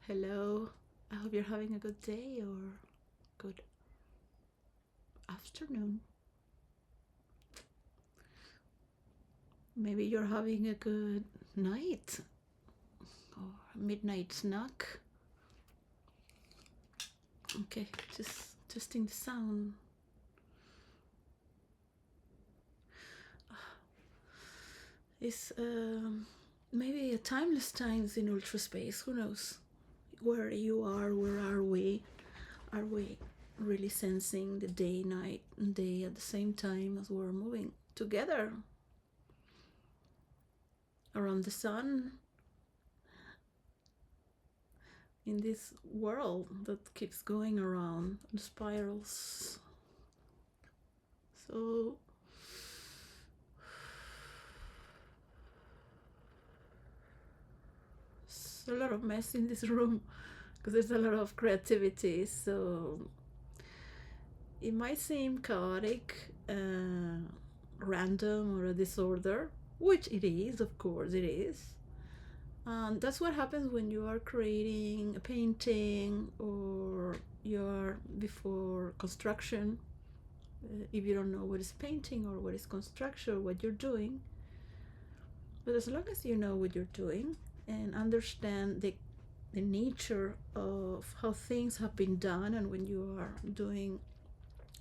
Hello, I hope you're having a good day or good afternoon. Maybe you're having a good night or midnight snack. Okay, just testing the sound. It's maybe a timeless times in ultra space. Who knows where you are? Where are we? Are we really sensing the day, night, and day at the same time as we're moving together around the sun in this world that keeps going around the spirals? So it's a lot of mess in this room because there's a lot of creativity. So it might seem chaotic, random, or a disorder, which it is, of course, it is. That's what happens when you are creating a painting or you're before construction. If you don't know what is painting or what is construction or what you're doing, but as long as you know what you're doing and understand the nature of how things have been done, and when you are doing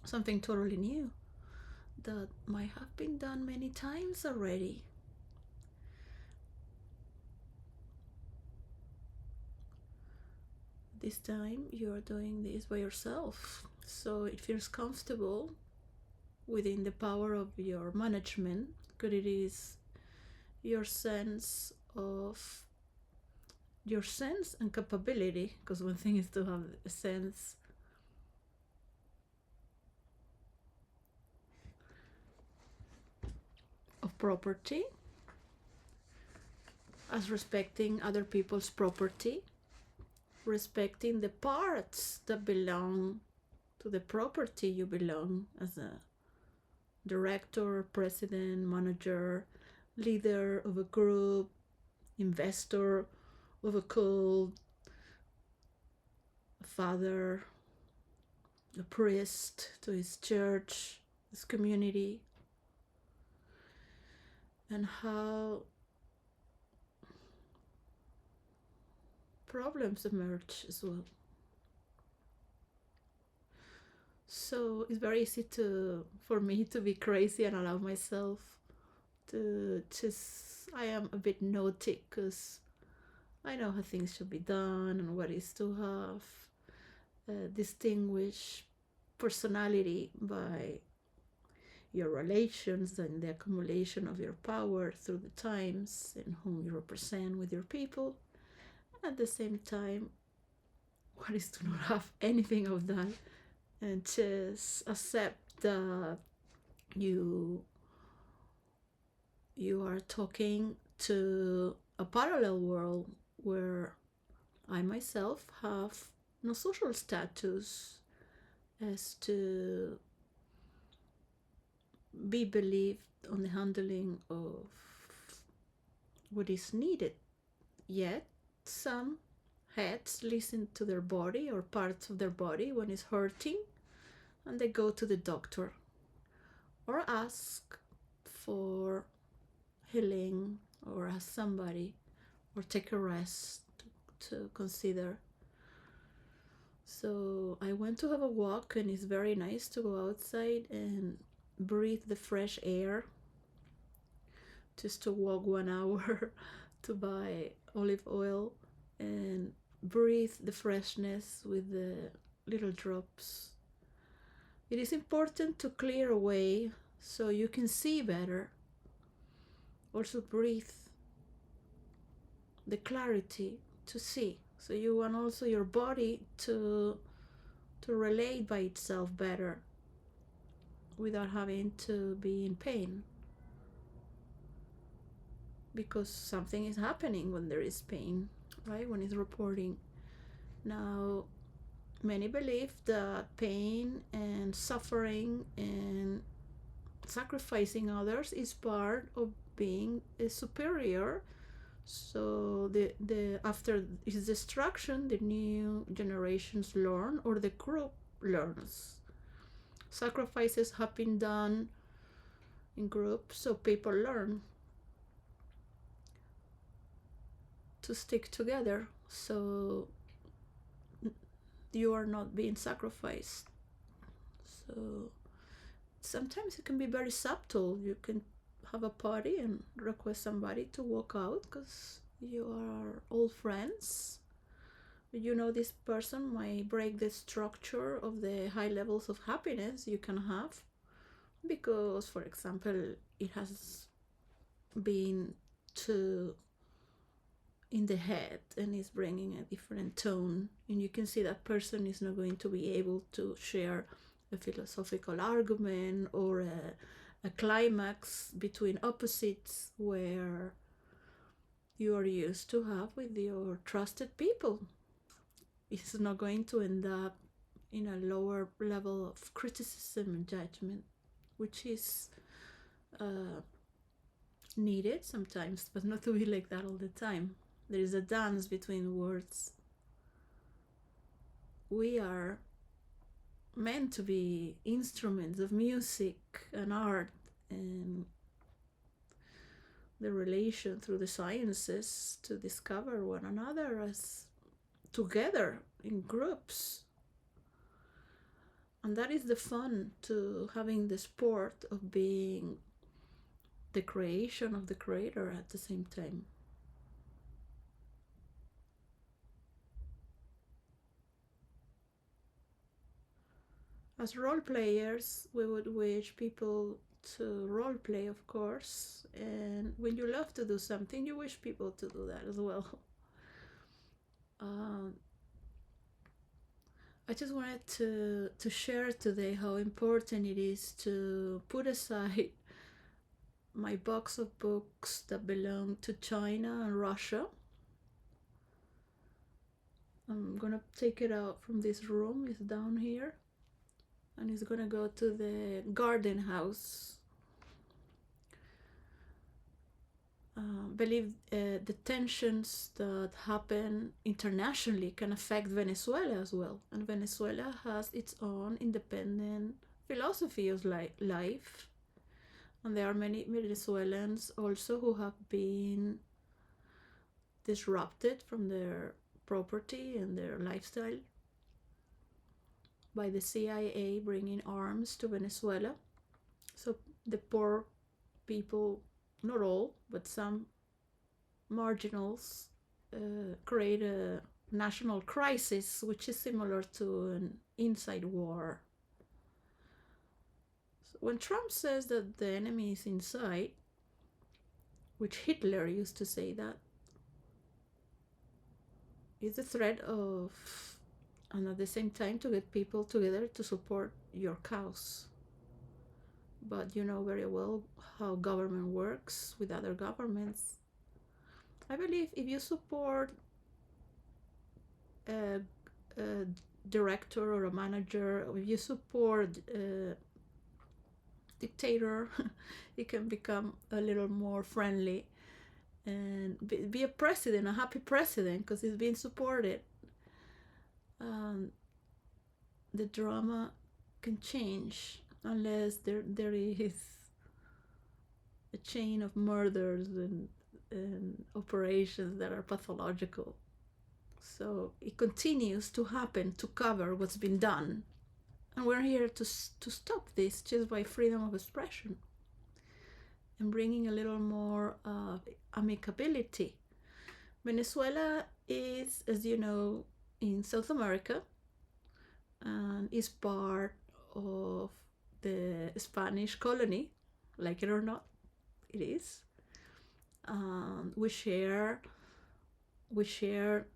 something totally new that might have been done many times already, this time you are doing this by yourself, so it feels comfortable within the power of your management, because it is your sense of your sense and capability, because one thing is to have a sense of property as respecting other people's property, respecting the parts that belong to the property you belong as a director, president, manager, leader of a group, investor of a cult, a father, a priest to his church, his community, and how problems emerge as well. So it's very easy for me to be crazy and allow myself to just, I am a bit naughty because I know how things should be done and what is to have a distinguished personality by your relations and the accumulation of your power through the times and whom you represent with your people. At the same time, what is to not have anything of that and just accept that you are talking to a parallel world where I myself have no social status as to be believed on the handling of what is needed. Yet some heads listen to their body or parts of their body when it's hurting, and they go to the doctor or ask for healing or ask somebody or take a rest to consider. So I went to have a walk, and it's very nice to go outside and breathe the fresh air, just to walk 1 hour to buy olive oil and breathe the freshness with the little drops. It is important to clear away so you can see better. Also breathe the clarity to see, so you want also your body to relate by itself better without having to be in pain, because something is happening when there is pain, right? When it's reporting. Now, many believe that pain and suffering and sacrificing others is part of being a superior, So the after his destruction, the new generations learn, or the group learns. Sacrifices have been done in groups, so people learn to stick together. So you are not being sacrificed. So sometimes it can be very subtle. You can have a party and request somebody to walk out because you are old friends. You know, this person might break the structure of the high levels of happiness you can have because, for example, it has been too in the head and is bringing a different tone, and you can see that person is not going to be able to share a philosophical argument or a climax between opposites where you are used to have with your trusted people. It's not going to end up in a lower level of criticism and judgment, which is needed sometimes, but not to be like that all the time. There is a dance between words. We are meant to be instruments of music and art, and the relation through the sciences to discover one another as together in groups. And that is the fun to having the sport of being the creation of the creator at the same time. As role players, we would wish people to role play, of course, and when you love to do something, you wish people to do that as well. I just wanted to share today how important it is to put aside my box of books that belong to China and Russia. I'm gonna take it out from this room, it's down here, and it's gonna go to the garden house. Believe the tensions that happen internationally can affect Venezuela as well, and Venezuela has its own independent philosophy of life, and there are many Venezuelans also who have been disrupted from their property and their lifestyle by the CIA bringing arms to Venezuela. So the poor people, not all, but some marginals, create a national crisis, which is similar to an inside war. So when Trump says that the enemy is inside, which Hitler used to say that, is the threat of, and at the same time to get people together to support your cause. But you know very well how government works with other governments. I believe if you support a director or a manager, or if you support a dictator, it can become a little more friendly and be a president, a happy president, because he's being supported. The drama can change unless there is a chain of murders and operations that are pathological. So it continues to happen to cover what's been done. And we're here to stop this just by freedom of expression and bringing a little more amicability. Venezuela is, as you know, in South America and is part of the Spanish colony, like it or not, it is. We share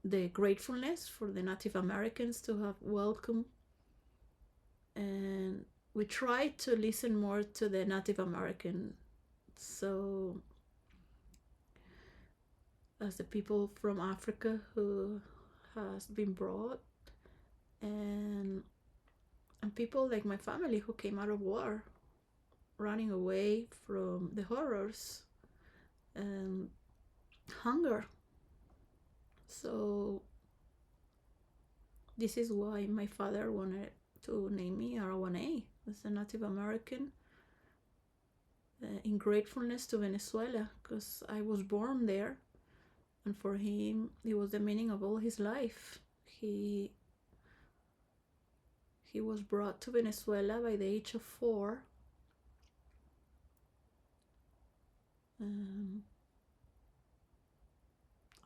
the gratefulness for the Native Americans to have welcomed, and we try to listen more to the Native American. So as the people from Africa who has been brought, and people like my family who came out of war, running away from the horrors and hunger So this is why my father wanted to name me Arawane as a Native American, in gratefulness to Venezuela, because I was born there, and for him it was the meaning of all his life. He was brought to Venezuela by the age of 4.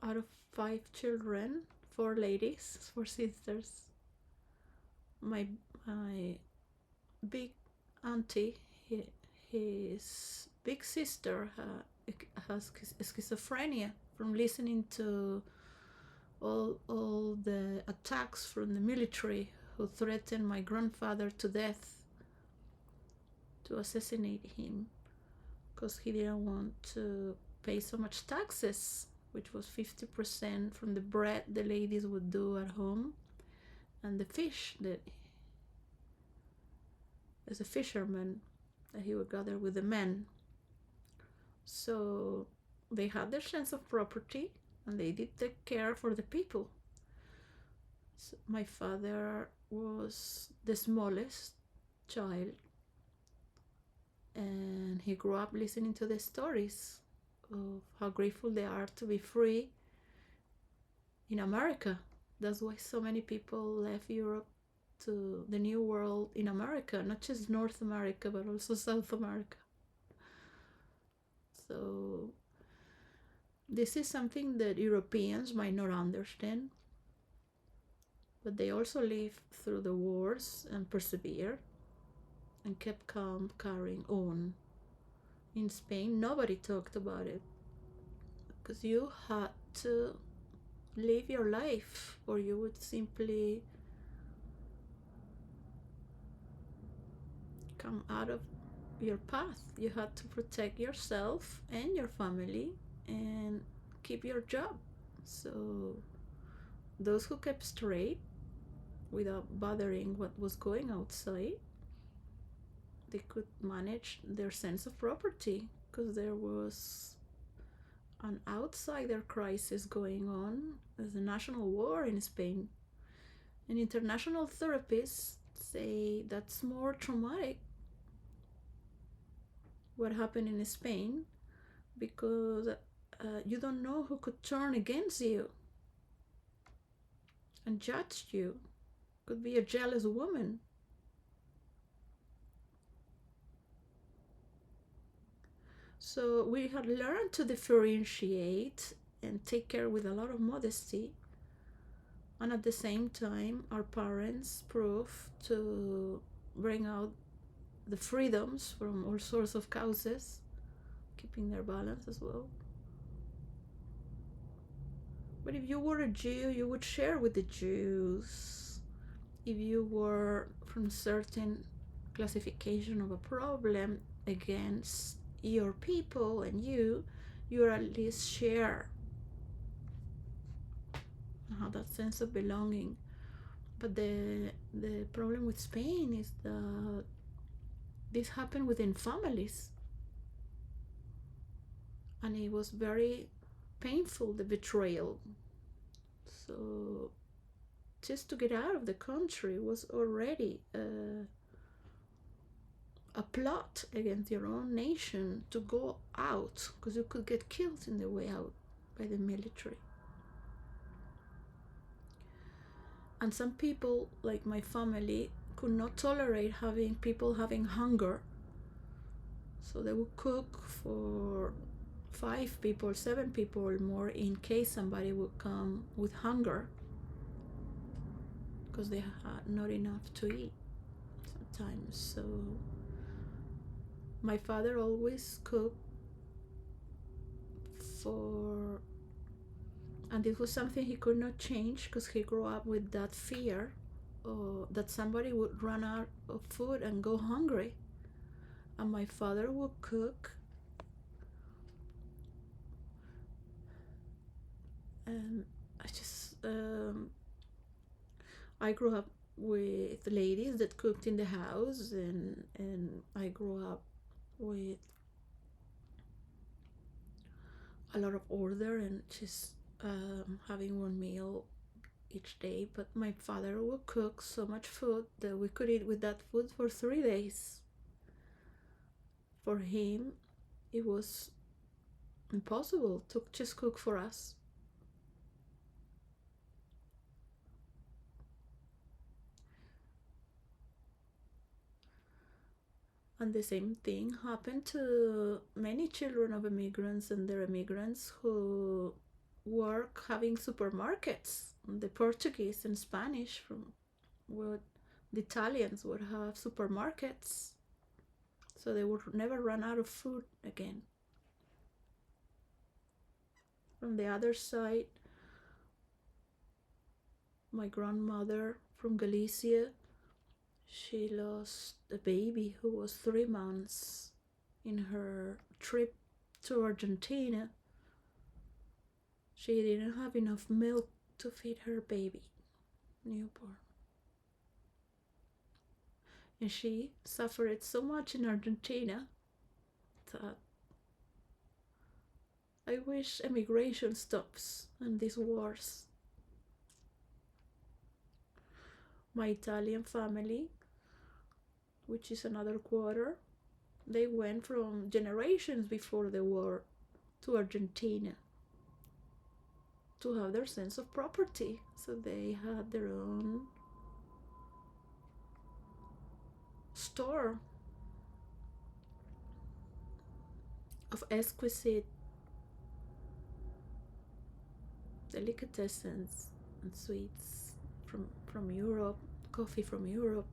Out of 5 children, 4 ladies, 4 sisters. My big auntie, his big sister, has schizophrenia from listening to all the attacks from the military who threatened my grandfather to death, to assassinate him, because he didn't want to pay so much taxes, which was 50% from the bread the ladies would do at home, and the fish that, as a fisherman, that he would gather with the men. So they had their sense of property, and they did take care for the people. So my father was the smallest child, and he grew up listening to the stories of how grateful they are to be free in America. That's why so many people left Europe to the New World in America, not just North America, but also South America. So this is something that Europeans might not understand, but they also lived through the wars and persevered and kept calm, carrying on. In Spain, nobody talked about it, because you had to live your life, or you would simply come out of your path. You had to protect yourself and your family and keep your job. So those who kept straight without bothering what was going outside, they could manage their sense of property, because there was an outsider crisis going on. There's a national war in Spain, and international therapists say that's more traumatic, what happened in Spain, because you don't know who could turn against you and judge you. Could be a jealous woman. So we had learned to differentiate and take care with a lot of modesty, and at the same time our parents proved to bring out the freedoms from all sorts of causes, keeping their balance as well. But if you were a Jew, you would share with the Jews. If you were from certain classification of a problem against your people and you at least share, have that sense of belonging. But the problem with Spain is that this happened within families, and it was very painful, the betrayal. So just to get out of the country was already a plot against your own nation to go out, because you could get killed in the way out by the military. And some people, like my family, could not tolerate having people having hunger, so they would cook for 5 people, 7 people or more, in case somebody would come with hunger, because they had not enough to eat sometimes. So my father always cooked for, and this was something he could not change, because he grew up with that fear that somebody would run out of food and go hungry. And my father would cook, and I grew up with ladies that cooked in the house, and I grew up with a lot of order and just having one meal each day, but my father would cook so much food that we could eat with that food for 3 days. For him, it was impossible to just cook for us. And the same thing happened to many children of immigrants and their immigrants who work having supermarkets. The Portuguese and Spanish from what the Italians would have supermarkets, so they would never run out of food again. From the other side, my grandmother from Galicia, she lost a baby who was 3 months in her trip to Argentina. She didn't have enough milk to feed her baby, newborn. And she suffered so much in Argentina that I wish emigration stops and these wars. My Italian family, which is another quarter, they went from generations before the war to Argentina to have their sense of property. So they had their own store of exquisite delicatessens and sweets from Europe, coffee from Europe.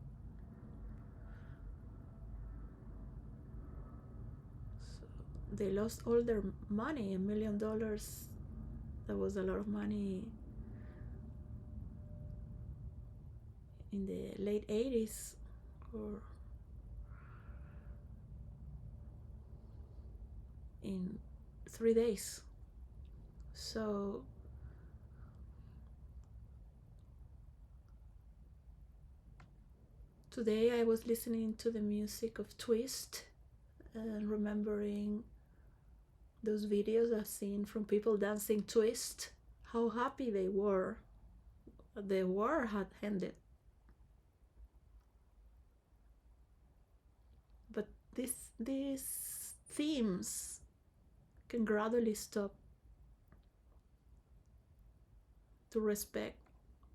So they lost all their money, $1 million. That was a lot of money in the late 80s or in 3 days. So today I was listening to the music of Twist and remembering those videos I've seen from people dancing Twist, how happy they were. The war had ended. But these themes can gradually stop to respect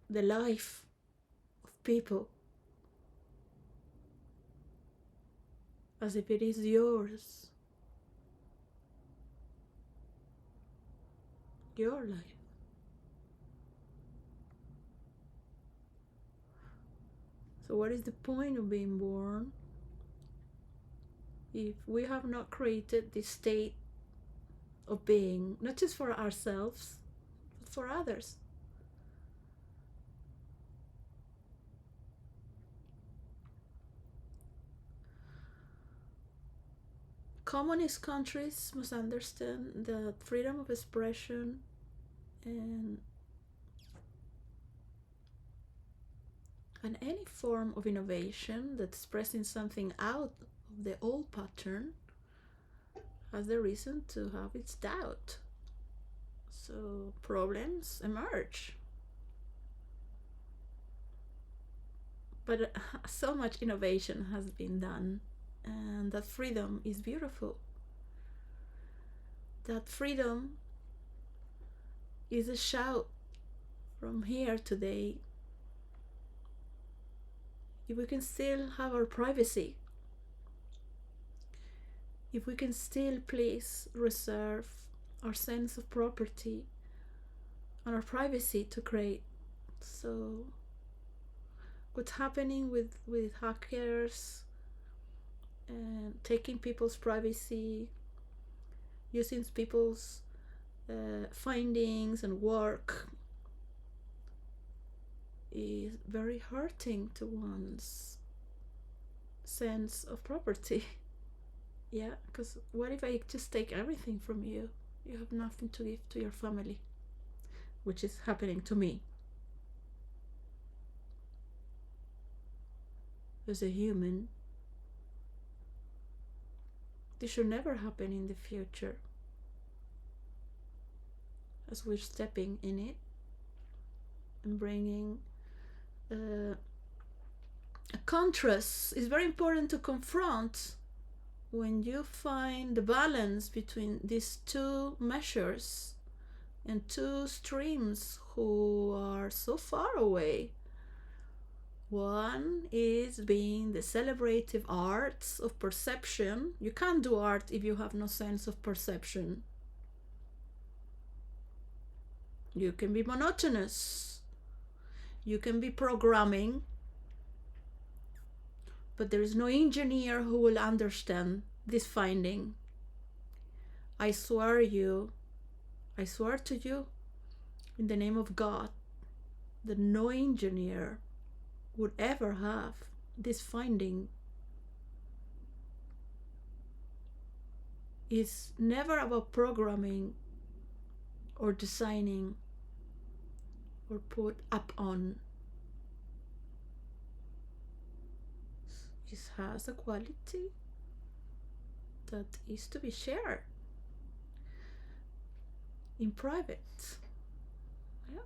the life of people as if it is yours, your life. So what is the point of being born if we have not created this state of being, not just for ourselves, but for others? Communist countries must understand that freedom of expression and any form of innovation that's expressing something out of the old pattern has the reason to have its doubt. So problems emerge. But so much innovation has been done, and that freedom is beautiful. That freedom is a shout from here today. If we can still have our privacy, if we can still please reserve our sense of property and our privacy to create. So what's happening with hackers and taking people's privacy, using people's findings and work is very hurting to one's sense of property. Yeah, because what if I just take everything from you? You have nothing to give to your family, which is happening to me as a human. This should never happen in the future. as we're stepping in it and bringing a contrast. Is very important to confront when you find the balance between these two measures and two streams who are so far away. One is being the celebrative arts of perception. You can't do art if you have no sense of perception. You can be monotonous. You can be programming. But there is no engineer who will understand this finding. I swear to you, in the name of God, that no engineer would ever have this finding. It's never about programming or designing or put up on. It has a quality that is to be shared in private. Yeah.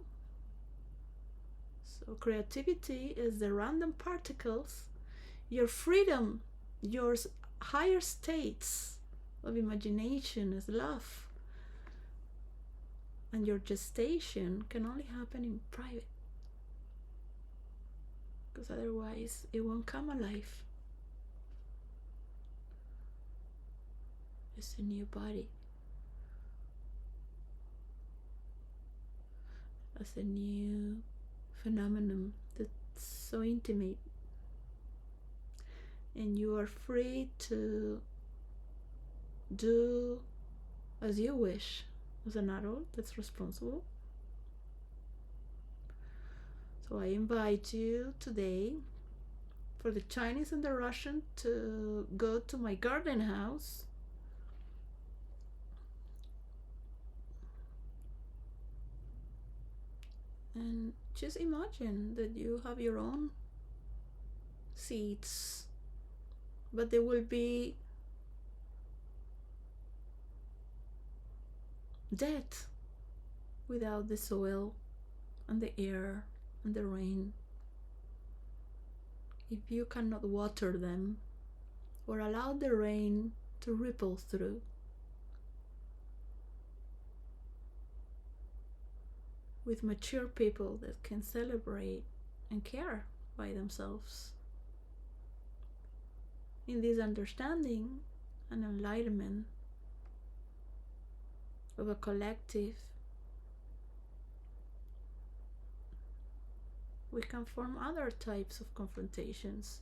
So creativity is the random particles, your freedom, your higher states of imagination as love, and your gestation can only happen in private, because otherwise it won't come alive. It's a new body, as a new phenomenon that's so intimate, and you are free to do as you wish as an adult that's responsible. So I invite you today, for the Chinese and the Russian, to go to my garden house and just imagine that you have your own seeds, but they will be dead without the soil and the air and the rain. If you cannot water them or allow the rain to ripple through, with mature people that can celebrate and care by themselves, in this understanding and enlightenment of a collective, we can form other types of confrontations.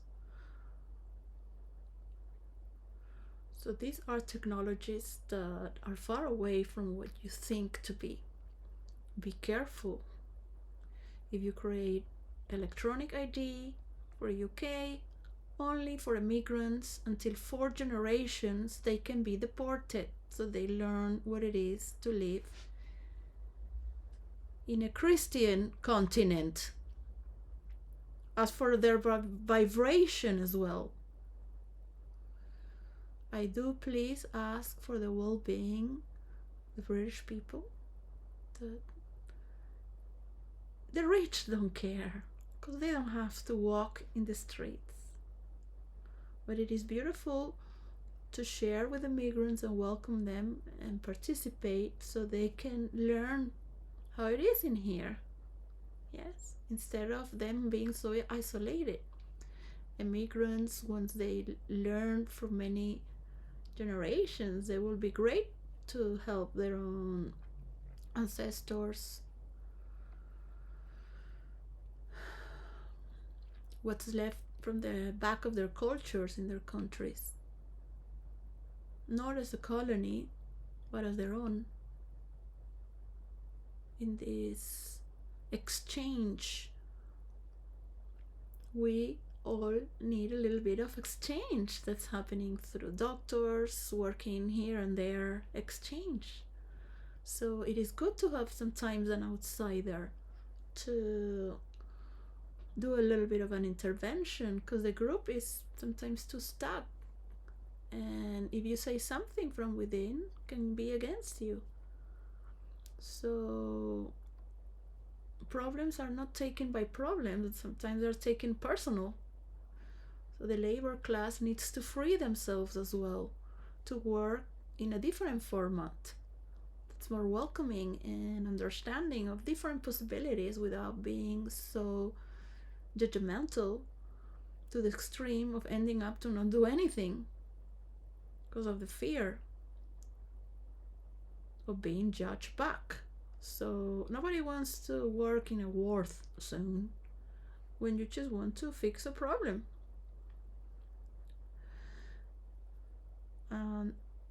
So these are technologies that are far away from what you think to be. Be careful. If you create electronic ID for UK, only for immigrants, until 4 generations they can be deported, so they learn what it is to live in a Christian continent. As for their vibration as well, I do please ask for the well-being of the British people. The rich don't care, because they don't have to walk in the streets. But it is beautiful to share with immigrants and welcome them and participate, so they can learn how it is in here. Yes, instead of them being so isolated. Immigrants, once they learn for many generations, they will be great to help their own ancestors. What's left from the back of their cultures in their countries, not as a colony, but as their own. In this exchange, we all need a little bit of exchange that's happening through doctors working here and there, exchange. So it is good to have sometimes an outsider to do a little bit of an intervention, because the group is sometimes too stuck, and if you say something from within, can be against you. So problems are not taken by problems, sometimes they're taken personal. So the labor class needs to free themselves as well to work in a different format that's more welcoming and understanding of different possibilities without being so judgmental to the extreme of ending up to not do anything because of the fear of being judged back. So nobody wants to work in a war zone when you just want to fix a problem.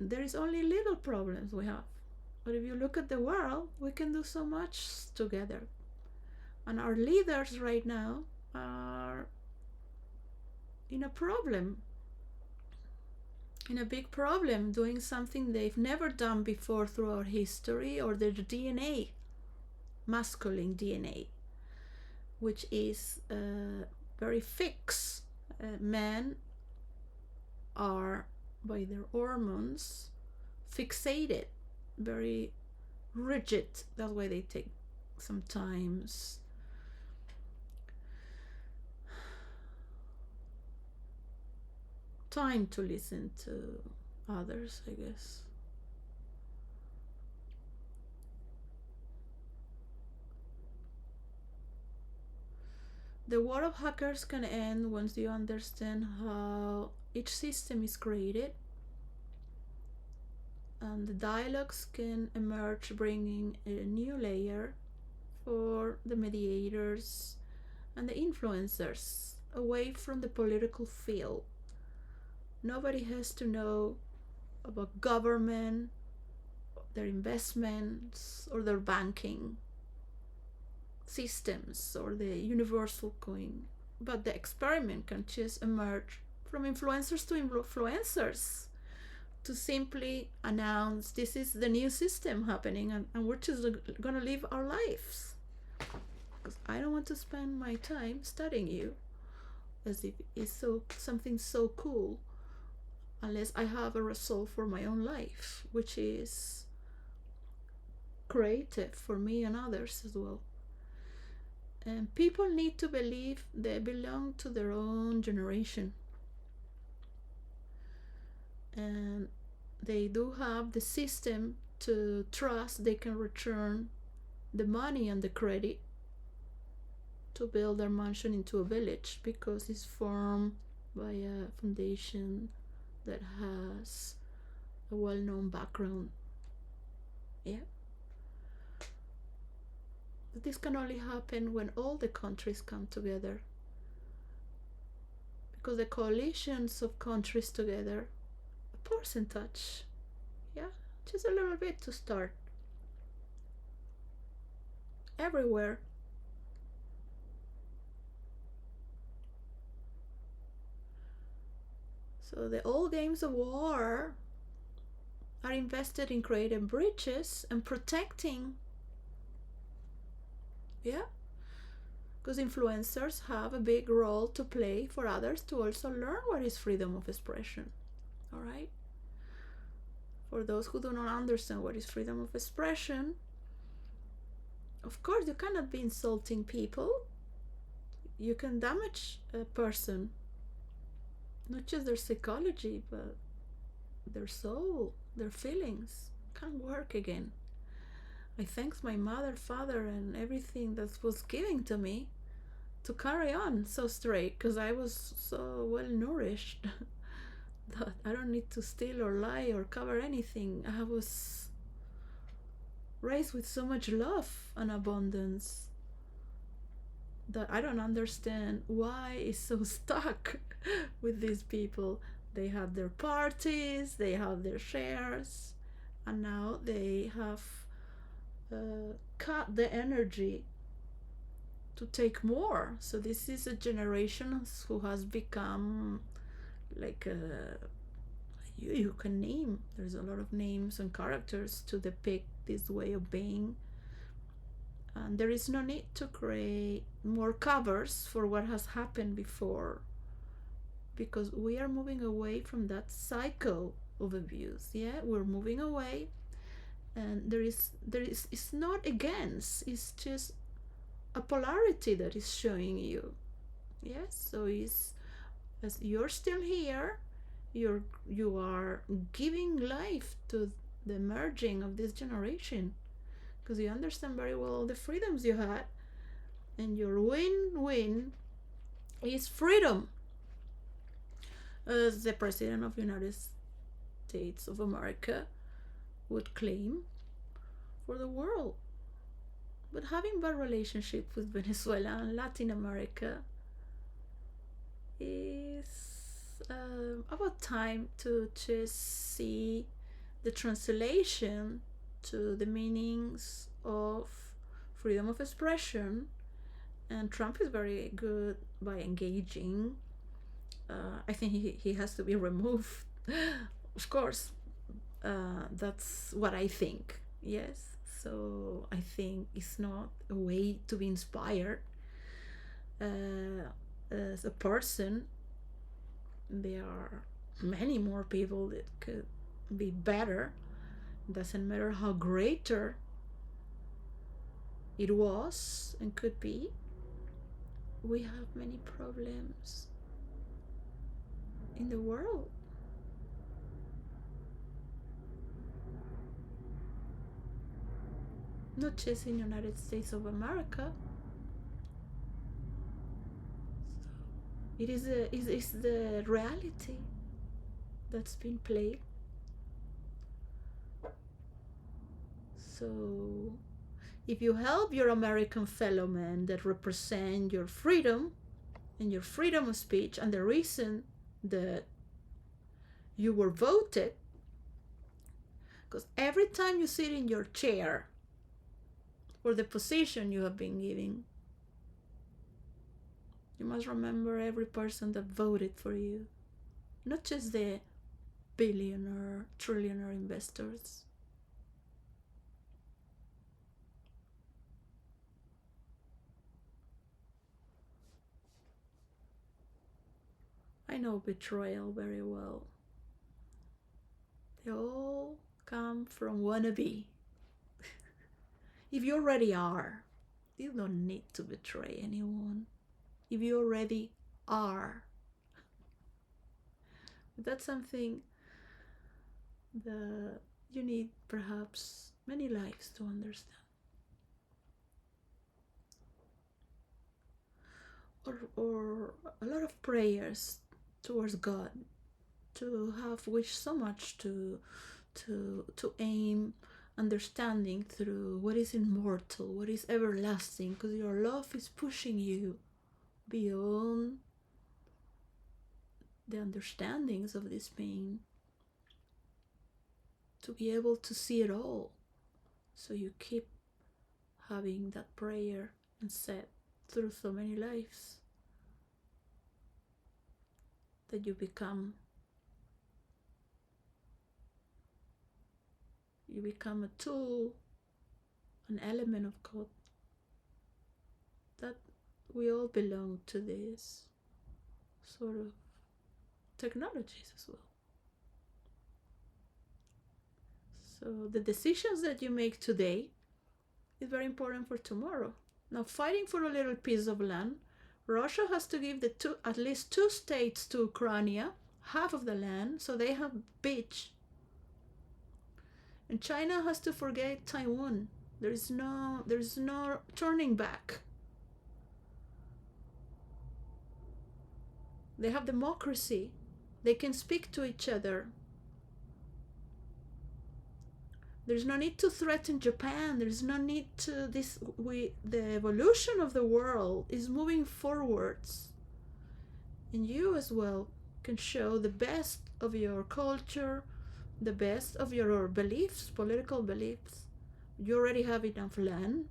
There is only little problems we have. But if you look at the world, we can do so much together. And our leaders right now are in a problem, in a big problem, doing something they've never done before throughout history, or their DNA, masculine DNA, which is very fixed. Men are, by their hormones, fixated, very rigid. That's why they take sometimes time to listen to others, I guess. The war of hackers can end once you understand how each system is created, and the dialogues can emerge, bringing a new layer for the mediators and the influencers away from the political field. Nobody has to know about government, their investments, or their banking systems, or the universal coin. But the experiment can just emerge from influencers to influencers to simply announce this is the new system happening, and we're just going to live our lives. Because I don't want to spend my time studying you as if it's something so cool, unless I have a result for my own life, which is creative for me and others as well. And people need to believe they belong to their own generation. And they do have the system to trust they can return the money and the credit to build their mansion into a village, because it's formed by a foundation that has a well-known background. Yeah. But this can only happen when all the countries come together, because the coalitions of countries together, a percentage, yeah, just a little bit to start. Everywhere. So the old games of war are invested in creating bridges and protecting. Yeah. Because influencers have a big role to play for others to also learn what is freedom of expression. All right? For those who do not understand what is freedom of expression, of course, you cannot be insulting people. You can damage a person, not just their psychology, but their soul, their feelings can't work again. I thank my mother, father, and everything that was given to me to carry on so straight, because I was so well nourished that I don't need to steal or lie or cover anything. I was raised with so much love and abundance that I don't understand why it's so stuck with these people. They have their parties, they have their shares, and now they have cut the energy to take more. So this is a generation who has become like you can name. There's a lot of names and characters to depict this way of being. And there is no need to create more covers for what has happened before, because we are moving away from that cycle of abuse. Yeah, we're moving away, And there is it's not against, it's just a polarity that is showing you. Yes, so it's, as you're still here, you are giving life to the merging of this generation, because you understand very well the freedoms you had, and your win-win is freedom, as the president of the United States of America would claim for the world. But having bad relationship with Venezuela and Latin America is about time to just see the translation to the meanings of freedom of expression. And Trump is very good by engaging. I think he has to be removed, of course. That's what I think. Yes. So I think it's not a way to be inspired as a person. There are many more people that could be better. It doesn't matter how greater it was and could be. We have many problems in the world. Not just in the United States of America. It is the reality that's been played. So if you help your American fellow men that represent your freedom and your freedom of speech and the reason that you were voted, because every time you sit in your chair or the position you have been given, you must remember every person that voted for you, not just the billionaire, trillionaire investors. I know betrayal very well. They all come from wannabe. If you already are, you don't need to betray anyone. If you already are. But that's something that you need perhaps many lives to understand. Or a lot of prayers towards God, to have wished so much to aim understanding through what is immortal, what is everlasting, because your love is pushing you beyond the understandings of this pain, to be able to see it all. So you keep having that prayer and said through so many lives that you become a tool, an element of God, that we all belong to this sort of technologies as well. So the decisions that you make today is very important for tomorrow. Now, fighting for a little piece of land, Russia has to give at least two states to Ukraine, half of the land, so they have beach. And China has to forget Taiwan. There is no turning back. They have democracy. They can speak to each other. There's no need to threaten Japan. There's no need to the evolution of the world is moving forwards. And you as well can show the best of your culture, the best of your beliefs, political beliefs. You already have enough land,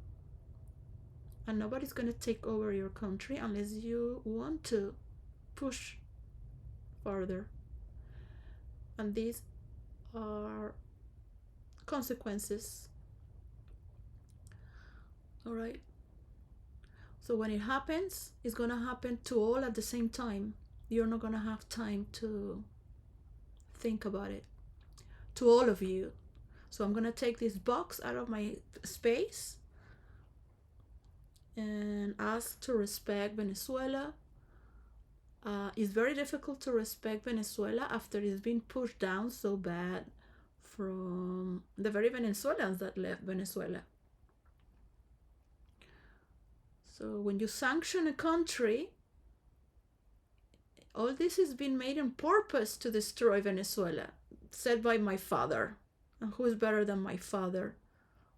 and nobody's going to take over your country unless you want to push further. And these are consequences. All right. So when it happens, it's going to happen to all at the same time. You're not going to have time to think about it. To all of you, So I'm going to take this box out of my space and ask to respect Venezuela. It's very difficult to respect Venezuela after it's been pushed down so bad from the very Venezuelans that left Venezuela. So when you sanction a country, all this has been made on purpose to destroy Venezuela, said by my father. And who is better than my father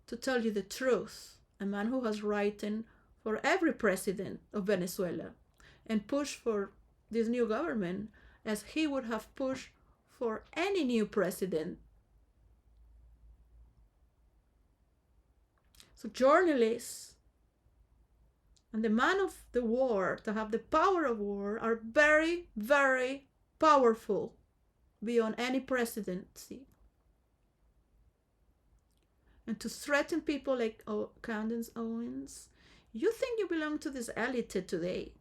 to tell you the truth? A man who has written for every president of Venezuela and pushed for this new government as he would have pushed for any new president. So journalists and the man of the war, to have the power of war, are very, very powerful beyond any presidency. And to threaten people like Candace Owens, you think you belong to this elite today.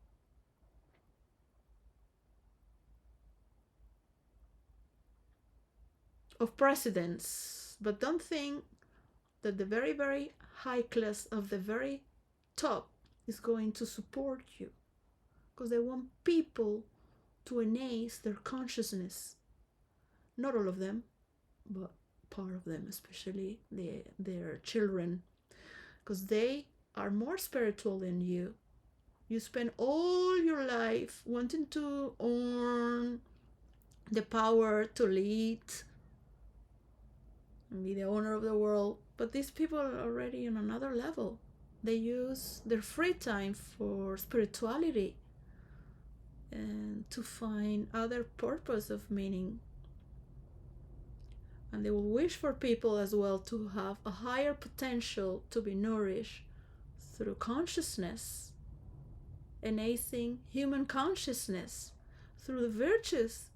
Of presidents, but don't think that the very, very high class of the very top is going to support you, because they want people to enhance their consciousness. Not all of them, but part of them, especially their children, because they are more spiritual than you. You spend all your life wanting to earn the power to lead and be the owner of the world, but these people are already on another level. They use their free time for spirituality and to find other purpose of meaning. And they will wish for people as well to have a higher potential to be nourished through consciousness, enhancing human consciousness through the virtues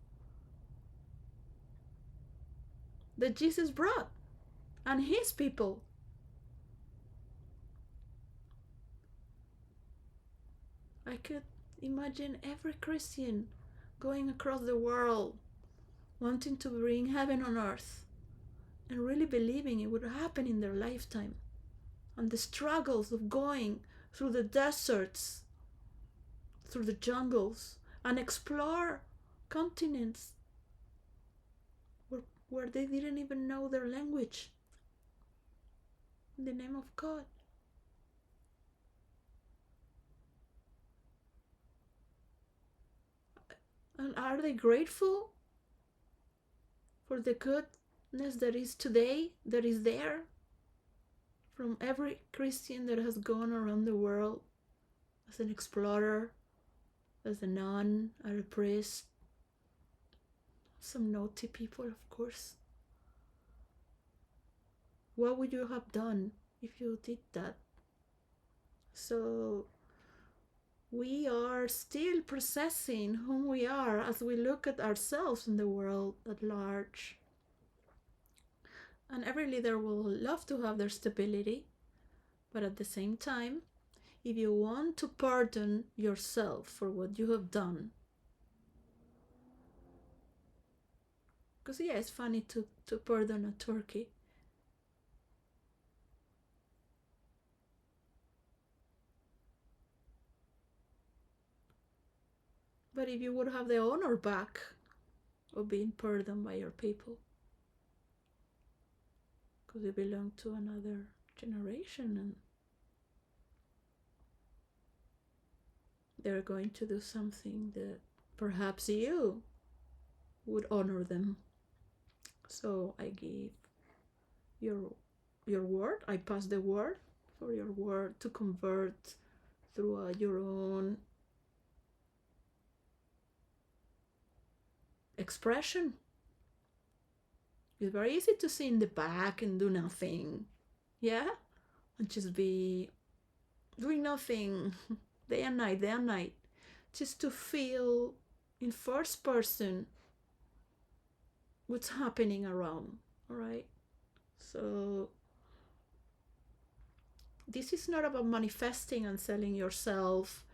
that Jesus brought and his people. I could imagine every Christian going across the world wanting to bring heaven on earth and really believing it would happen in their lifetime, and the struggles of going through the deserts, through the jungles, and explore continents where they didn't even know their language in the name of God. And are they grateful for the goodness that is today, that is there from every Christian that has gone around the world as an explorer, as a nun, as a priest? Some naughty people, of course. What would you have done if you did that? So we are still processing whom we are as we look at ourselves in the world at large. And every leader will love to have their stability, but at the same time, if you want to pardon yourself for what you have done, because yeah, it's funny to pardon a turkey. But if you would have the honor back of being pardoned by your people, because you belong to another generation and they're going to do something that perhaps you would honor them. So I give your word, I pass the word for your word to convert through your own expression. It's very easy to sit in the back and do nothing, yeah, and just be doing nothing day and night, just to feel in first person what's happening around. All right, so this is not about manifesting and selling yourself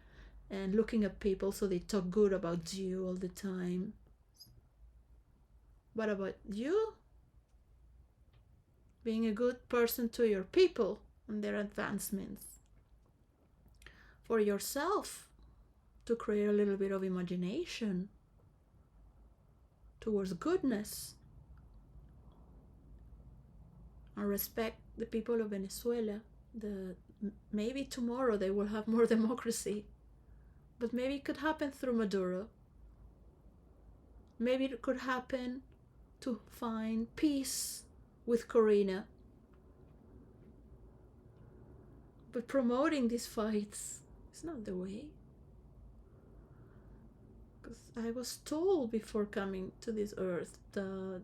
and looking at people so they talk good about you all the time, but about you being a good person to your people and their advancements. For yourself, to create a little bit of imagination towards goodness and respect the people of Venezuela. Maybe tomorrow they will have more democracy, but maybe it could happen through Maduro. Maybe it could happen to find peace with Corina. But promoting these fights is not the way. Because I was told before coming to this earth that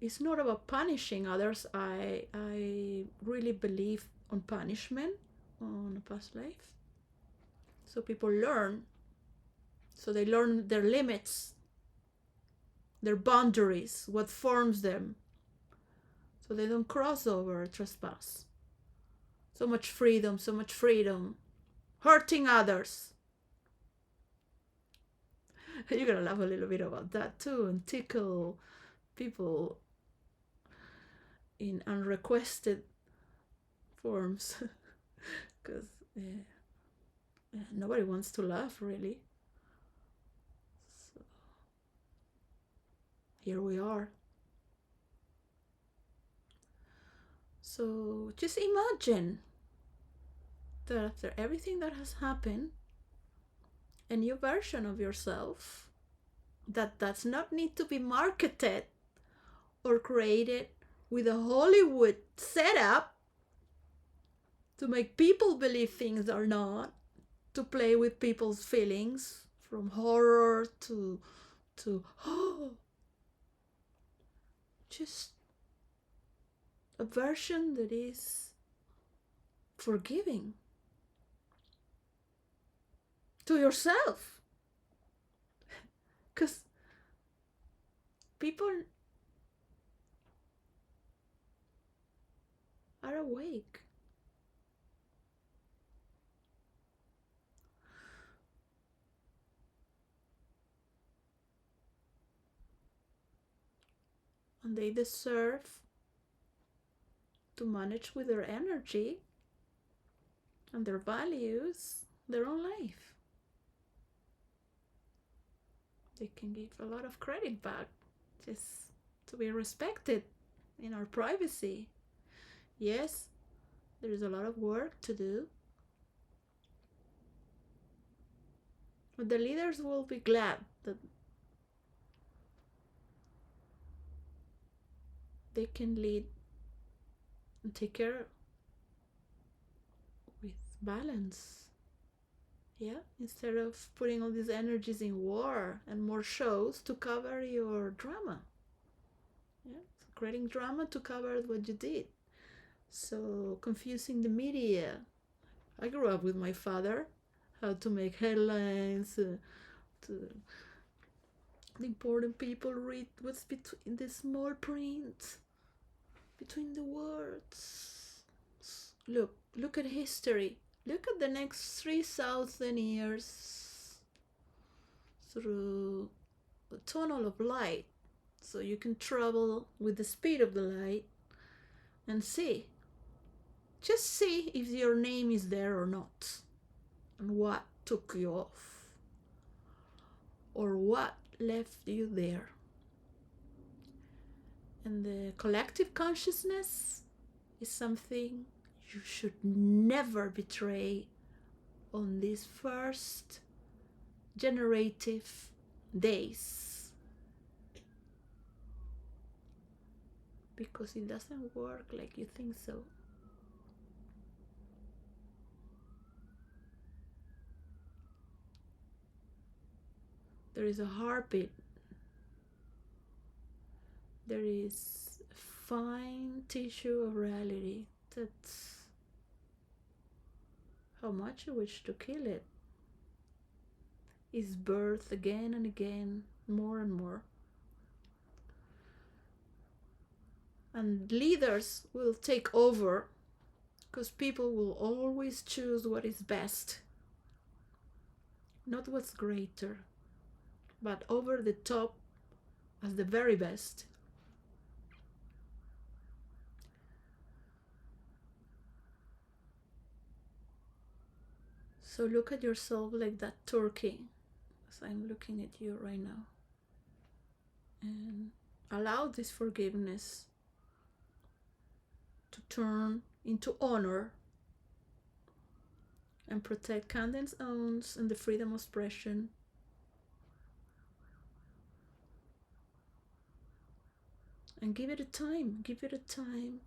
it's not about punishing others. I really believe on punishment on a past life. So people learn. So they learn their limits, their boundaries, what forms them. So they don't cross over or trespass. So much freedom, hurting others. You're gonna laugh a little bit about that too and tickle people in unrequested forms. Because nobody wants to laugh, really. So here we are. So just imagine that after everything that has happened, a new version of yourself that does not need to be marketed or created with a Hollywood setup to make people believe things are not, to play with people's feelings from horror to just a version that is forgiving to yourself. Because people are awake. And they deserve to manage with their energy and their values their own life. They can give a lot of credit back just to be respected in our privacy. Yes, there is a lot of work to do, but the leaders will be glad that they can lead and take care with balance. Yeah, instead of putting all these energies in war and more shows to cover your drama. Yeah, so creating drama to cover what you did. So confusing the media. I grew up with my father, how to make headlines, to the important people read what's between the small print, between the words. Look at history. Look at the next 3,000 years through a tunnel of light. So you can travel with the speed of the light and see. Just see if your name is there or not. And what took you off. Or what left you there. And the collective consciousness is something you should never betray on these first generative days, because it doesn't work like you think so. There is a heartbeat. There is a fine tissue of reality. That's how much you wish to kill it. Is birthed again and again, more and more. And leaders will take over because people will always choose what is best, not what's greater, but over the top as the very best. So look at yourself like that turkey, as I'm looking at you right now, and allow this forgiveness to turn into honor and protect Camden's owns and the freedom of expression. And give it a time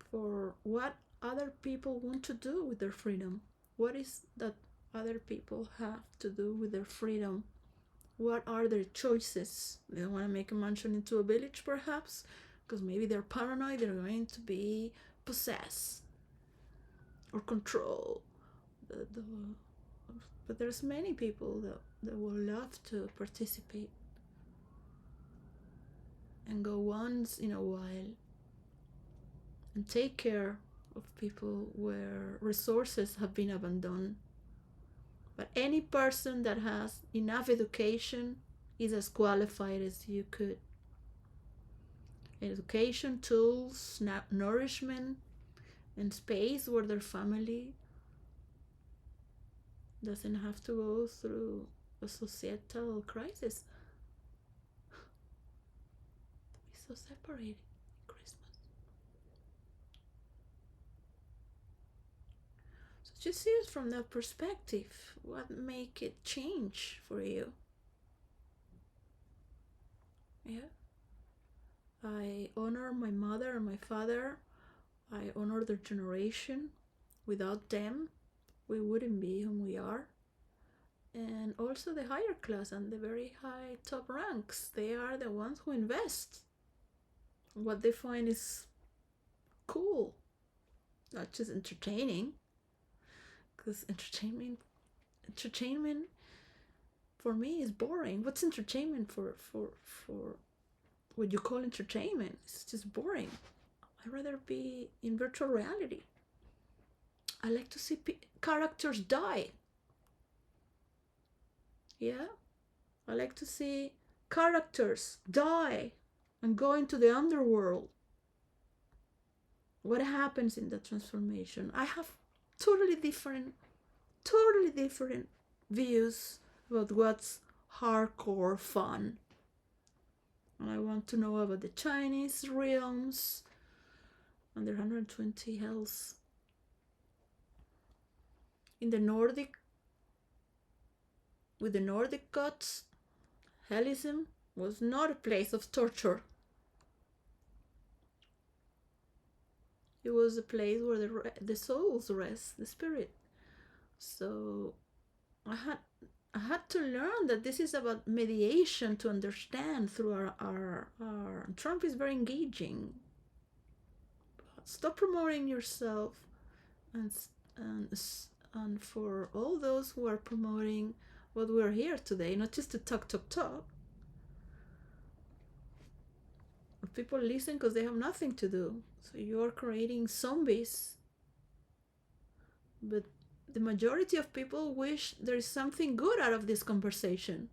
for what other people want to do with their freedom. What is that other people have to do with their freedom? What are their choices? They don't want to make a mansion into a village, perhaps, because maybe they're paranoid, they're going to be possessed or controlled. But there's many people that will love to participate and go once in a while and take care of people where resources have been abandoned. But any person that has enough education is as qualified as you could. Education, tools, nourishment, and space where their family doesn't have to go through a societal crisis. To be so separated in Christmas. So just see it from that perspective. What make it change for you? Yeah. I honor my mother and my father. I honor their generation. Without them, we wouldn't be whom we are. And also the higher class and the very high top ranks, they are the ones who invest what they find is cool, not just entertaining. Because entertainment for me is boring. What's entertainment for what you call entertainment? It's just boring. I'd rather be in virtual reality. I like to see characters die. Yeah, I like to see characters die and go into the underworld. What happens in the transformation? I have totally different views about what's hardcore fun. And I want to know about the Chinese realms and their 120 hells. In the Nordic, with the Nordic gods, Hellism was not a place of torture. It was a place where the souls rest, the spirit. So I had to learn that this is about mediation to understand through our Trump is very engaging. Stop promoting yourself, and for all those who are promoting what we're here today, not just to talk. People listen because they have nothing to do. So you're creating zombies. But the majority of people wish there is something good out of this conversation.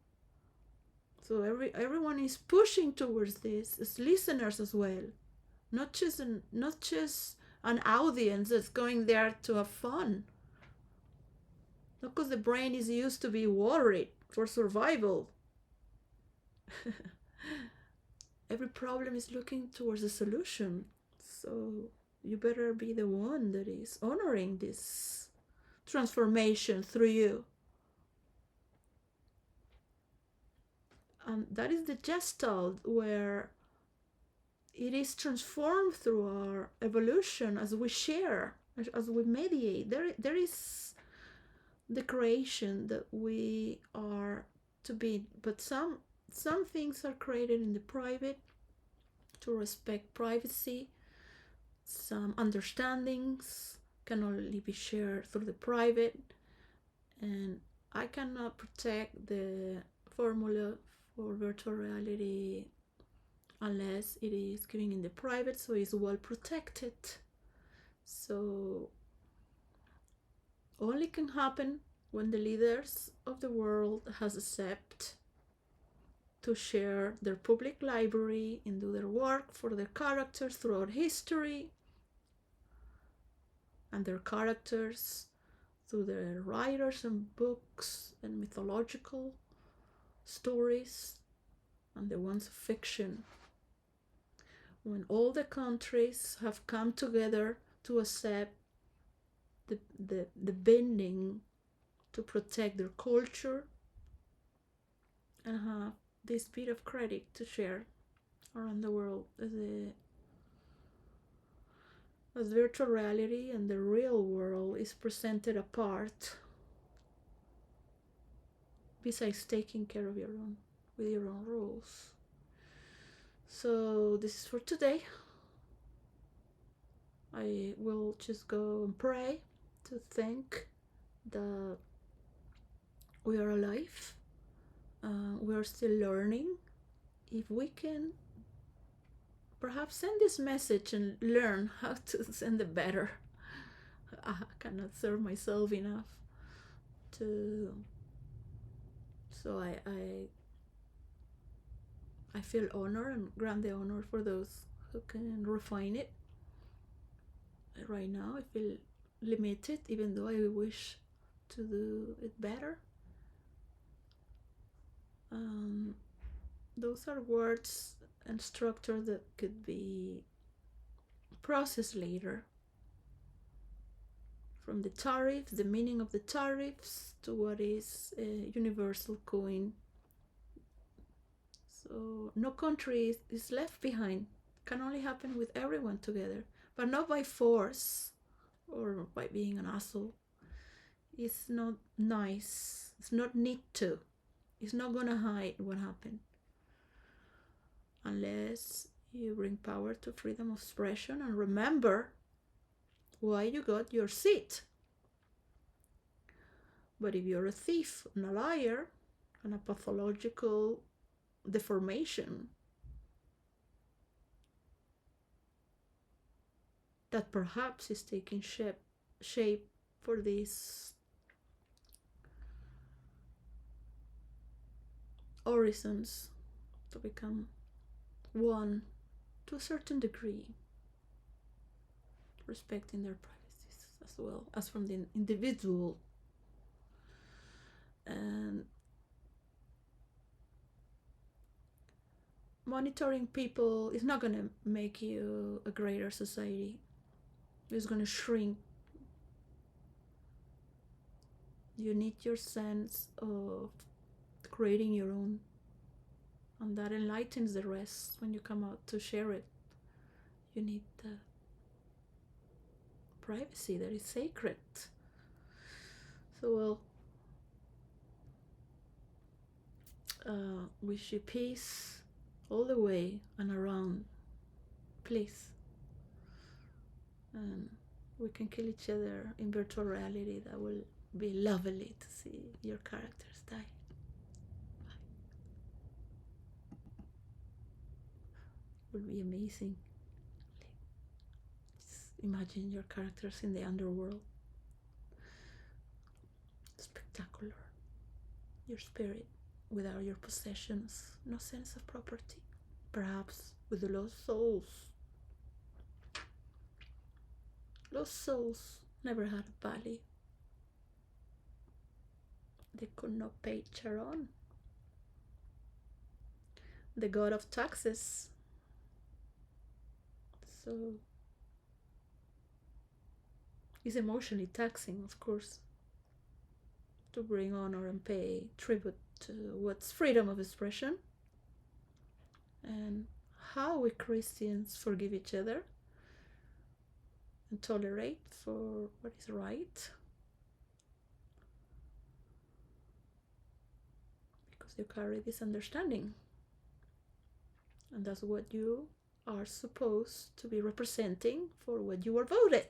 So everyone is pushing towards this as listeners as well, not just an audience that's going there to have fun. Not because the brain is used to be worried for survival. Every problem is looking towards a solution. So you better be the one that is honoring this transformation through you. That is the gestalt where it is transformed through our evolution as we share, as we mediate. There is the creation that we are to be, but some things are created in the private to respect privacy. Some understandings can only be shared through the private, and I cannot protect the formula for virtual reality unless it is given in the private, so it's well protected. So only can happen when the leaders of the world has accepted to share their public library and do their work for their characters throughout history, and their characters through their writers and books and mythological stories and the ones of fiction. When all the countries have come together to accept the bending to protect their culture and have this bit of credit to share around the world as virtual reality and the real world is presented apart, besides taking care of your own with your own rules. So this is for today. I will just go and pray to thank that we are alive. We are still learning. If we can perhaps send this message and learn how to send it better. I cannot serve myself enough to, so I feel honor and grant the honor for those who can refine it. Right now I feel limited, even though I wish to do it better. Those are words and structure that could be processed later. From the tariffs, the meaning of the tariffs, to what is a universal coin. So no country is left behind. It can only happen with everyone together, but not by force or by being an asshole. It's not nice. It's not need to. It's not gonna hide what happened. Unless you bring power to freedom of expression and remember why you got your seat. But if you're a thief and a liar and a pathological deformation that perhaps is taking shape for these horizons to become one to a certain degree, respecting their privacies as well as from the individual. And monitoring people is not going to make you a greater society. It's going to shrink. You need your sense of creating your own, and that enlightens the rest when you come out to share it. You need the privacy that is sacred. So wish you peace all the way and around, please. And we can kill each other in virtual reality. That will be lovely to see your characters die. It will be amazing. Just imagine your characters in the underworld. Spectacular. Your spirit without your possessions, no sense of property, perhaps with the lost souls. Lost souls never had a value. They could not pay Charon, the god of taxes. So it's emotionally taxing, of course, to bring honor and pay tribute to what's freedom of expression and how we Christians forgive each other and tolerate for what is right, because you carry this understanding, and that's what you are supposed to be representing for what you were voted.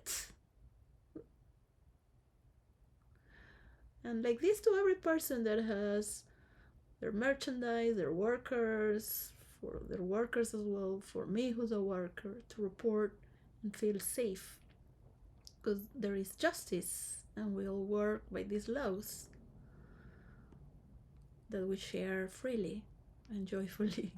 And like this to every person that has their merchandise, their workers, for their workers as well, for me who's a worker, to report and feel safe, because there is justice and we all work by these laws that we share freely. and joyfully.